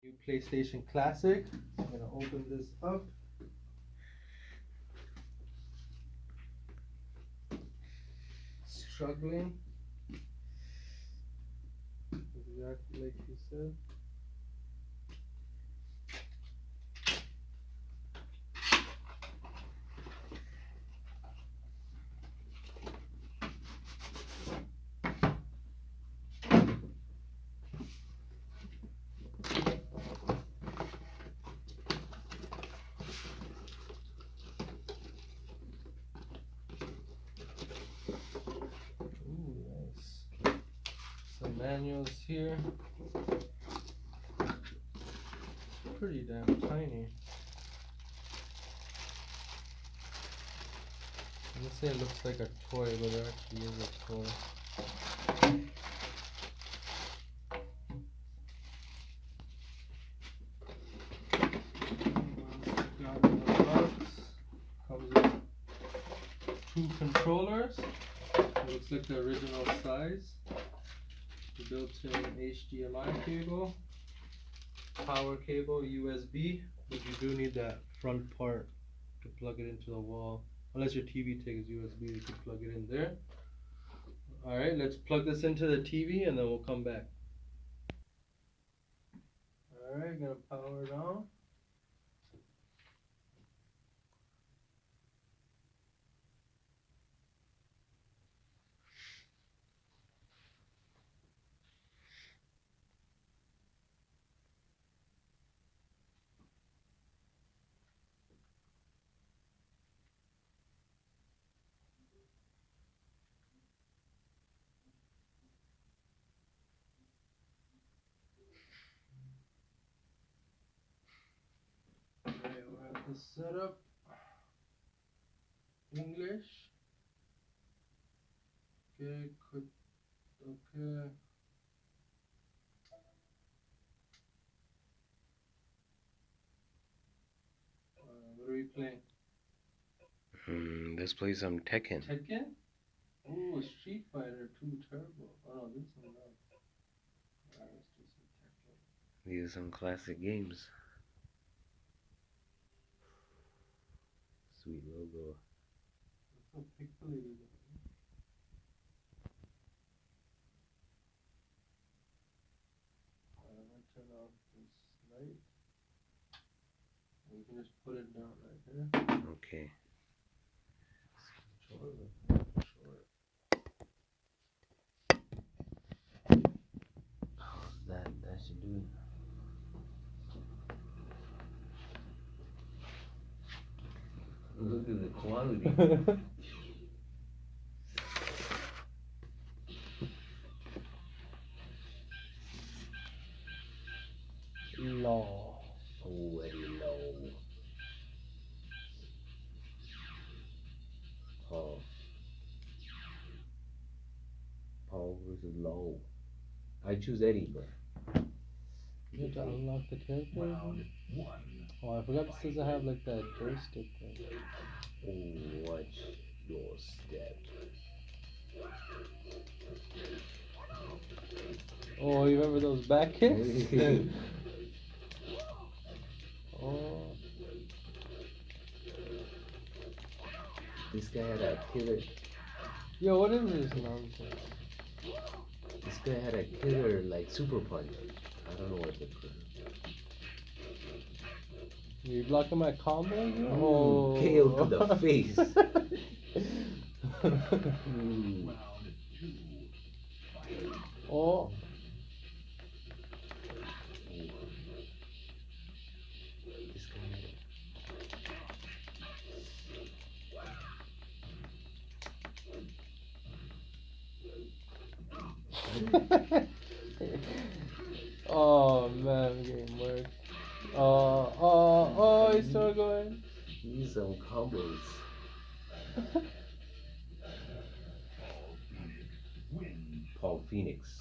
New PlayStation Classic. I'm gonna open this up. Struggling. Exactly like you said. Some manuals here. It's pretty damn tiny. I'm gonna say it looks like a toy, but it actually is a toy. Got in the box. Comes with 2 controllers. It looks like the original size. The built-in HDMI cable, power cable, USB, but you do need that front part to plug it into the wall. Unless your TV takes USB, you can plug it in there. Alright, let's plug this into the TV and then we'll come back. Alright, gonna power it on. Alright, we'll have this set up. English. Okay, okay. What are we playing? Let's play some Tekken. Tekken? Oh, Street Fighter 2 Turbo. Oh no, this one not. Alright, let's do some Tekken. These are some classic games. Sweet logo. That's so pixelated. I'm gonna turn off this light. We can just put it down right here. Okay. That should do it. Look at the quality. Law. Oh, very low. Paul versus Low. I choose Eddie, but You have to unlock the character? Round 1. Oh, I forgot this doesn't have like that joystick thing. oh, watch your step. Oh, you remember those back kicks? Oh. This guy had a killer. Yo, what is this nonsense? This guy had a killer like super punch. I don't know what they put. You blocking my combo? Oh, KO to the face. Round 2. Oh. This guy. Oh man, the game worked. Oh, he's still going. These some combos. Win. Paul Phoenix.